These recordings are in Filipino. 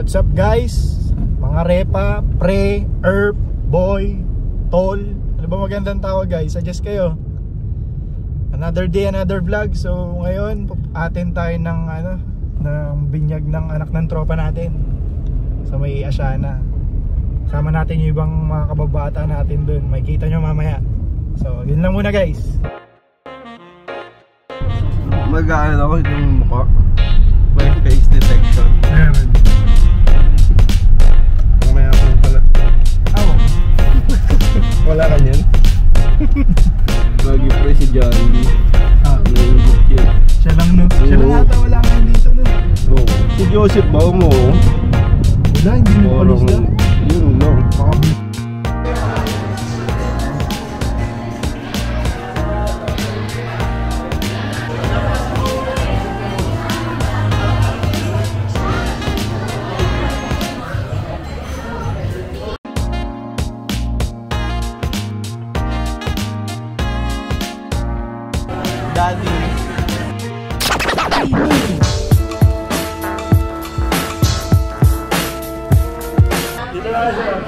What's up guys? Mga repa, pre, erp, boy, tol. Ano ba magandang tawag guys? Suggest kayo. Another day, another vlog. So ngayon, atin tayo ng ng binyag ng anak ng tropa natin sa may Asiana. Sama natin yung ibang mga kababata natin dun. May kita nyo mamaya. So yun lang muna guys. Mag-ano ako yung mukha. May face detection. Meron. Mamaya ako pala. Awa. Wala ka yan? Mag-i-pray si Johnny. Naiingit yun. Siya lang no? Siya lang ata wala kayo dito no? Oo. Si Joseph ba mo? Wala, hindi mo palis na. Yun lang. Daddy. Dito na siya.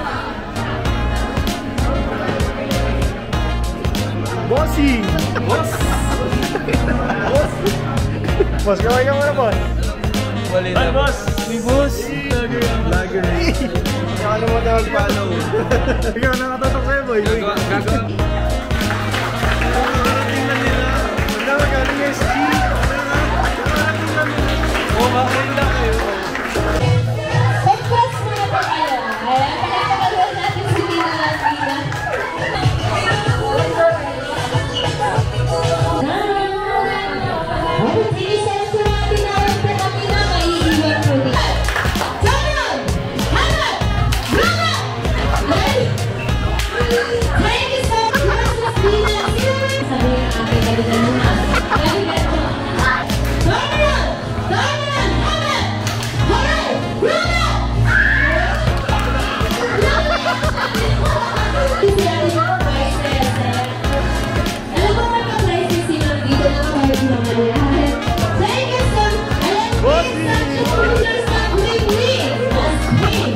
Bossy! Boss! Boss! Boss, kaway ka muna boss. Ay boss! May boss! Vlogger. Kaya ano mo daw mag-follow? Ikaw nakatatok sa'yo boy. Gagawa. Magaling yung SG. Oo, makain lang kayo. Pagpas muna po kayo. Ayan, pinapakaluan natin si Tina Latina. Sinisan ko natin na yung pinakina maiiwan ko niya. Donovan! Hanap! Brother! Thank you so much, Tina. Sabi ng aking kalitan muna.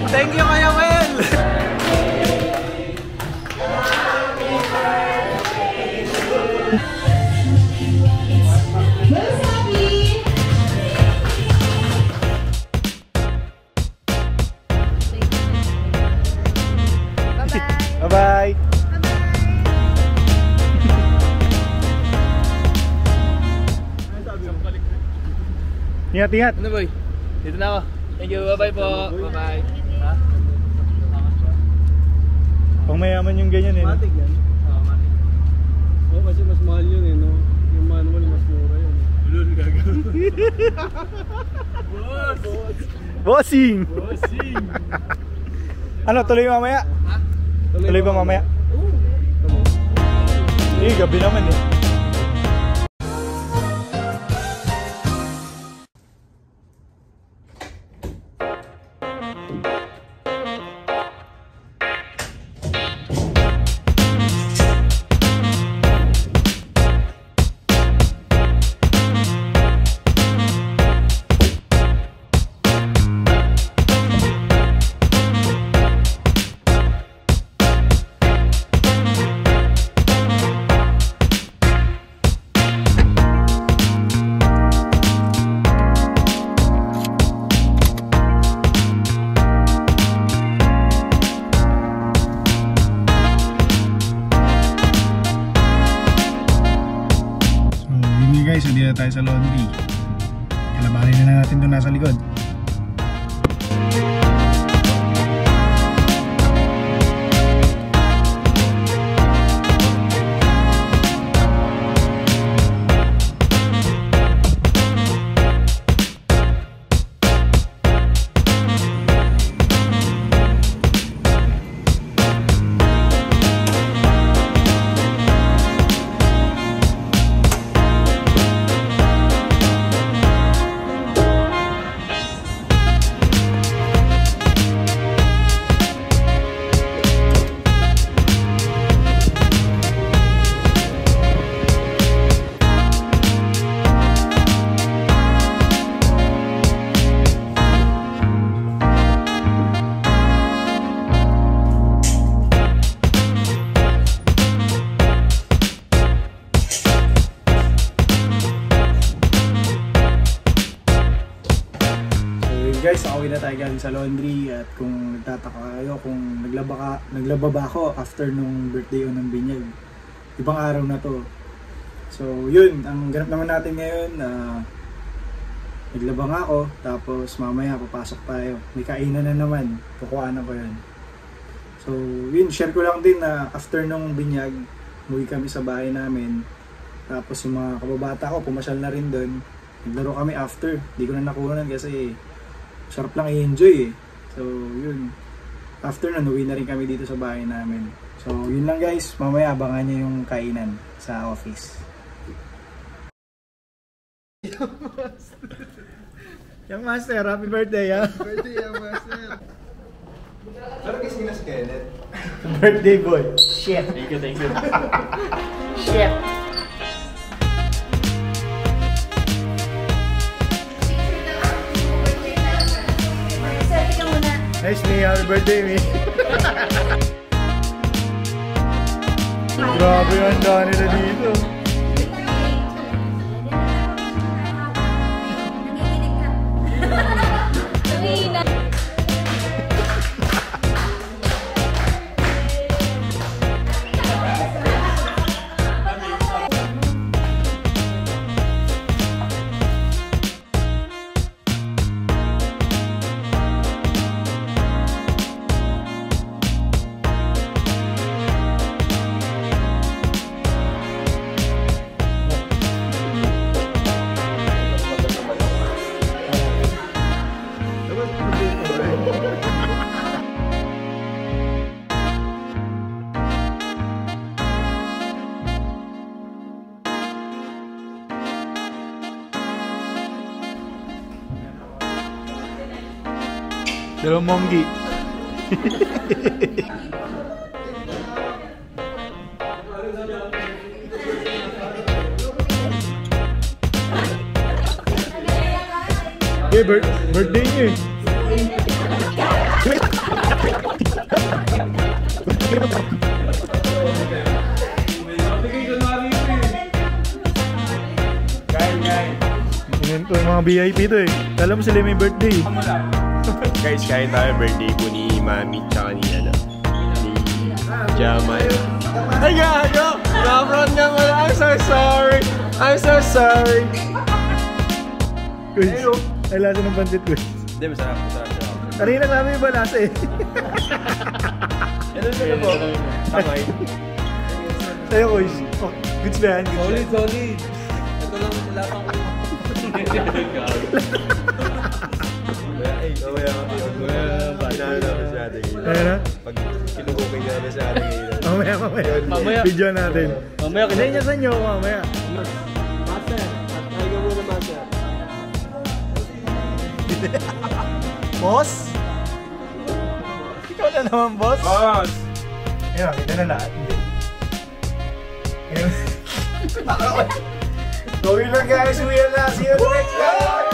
Thank you Kuya Will! Bye-bye! Ingat-ingat! Ano boy? Dito na ako. Thank you, bye-bye po. Bye-bye. Pang mayaman yung ganyan eh. Matik yan? Oo, matik. Oo, kasi mas mahal yun eh, no? Yung manual mas mura yun. Ulul, gagawin. Bossing! Bossing! Ano, tuloy mamaya? Ha? Tuloy ba mamaya? Oo. Eh, gabi naman eh. Guys, hindi na tayo sa laundry. Kalabanin na natin doon nasa likod. guys, nakauwi na tayo galing sa laundry. At kung nagtataka kayo kung naglaba ba ako after nung birthday o ng binyag, ibang araw na to. So yun, ang ganap naman natin ngayon, naglaba nga ako, tapos mamaya papasok tayo. May kainan na naman, kukuhanan ko yun. So yun, share ko lang din na after nung binyag, umuwi kami sa bahay namin. Tapos yung mga kababata ko, pumasyal na rin doon. Naglaro kami after, hindi ko na nakuhanan kasi sarap lang i-enjoy eh. So yun, after na uwi na rin kami dito sa bahay namin. So yun lang guys, mamaya abangan nyo yung kainan sa office. Yung master, happy birthday ha. Birthday, master. Pero kising na si Kenneth. Birthday boy. Shit. Thank you. Shit. Nice me, happy birthday me. Grabe yung daan nila dito. Dalawang monggi. Birthday niyo eh. Kain. Ito yung mga VIP to eh. Alam mo sila may birthday. Guys, kain tayo birthday po ni Mami tsaka ni Jamal. Ay gago! Nafront nga pala. I'm so sorry. Guys, ay lasa ng bandit guys. Hindi, masarap. Kanina namin iba lasa eh. Ano na po? Tamay. Tayo guys. Oh, goods ba yan? Solid. Ito lang sila pang Ayan na? Pag kinukukin nga na sa ating ngayon. Mamaya. Video natin. Mamaya kita. Inenyasan nyo mamaya. Master. Ay ka muna, Master. Boss? Ikaw na naman, boss? Boss! Ayun, kita na lahat. Ayun. So yun lang guys, uwi na. See you next time!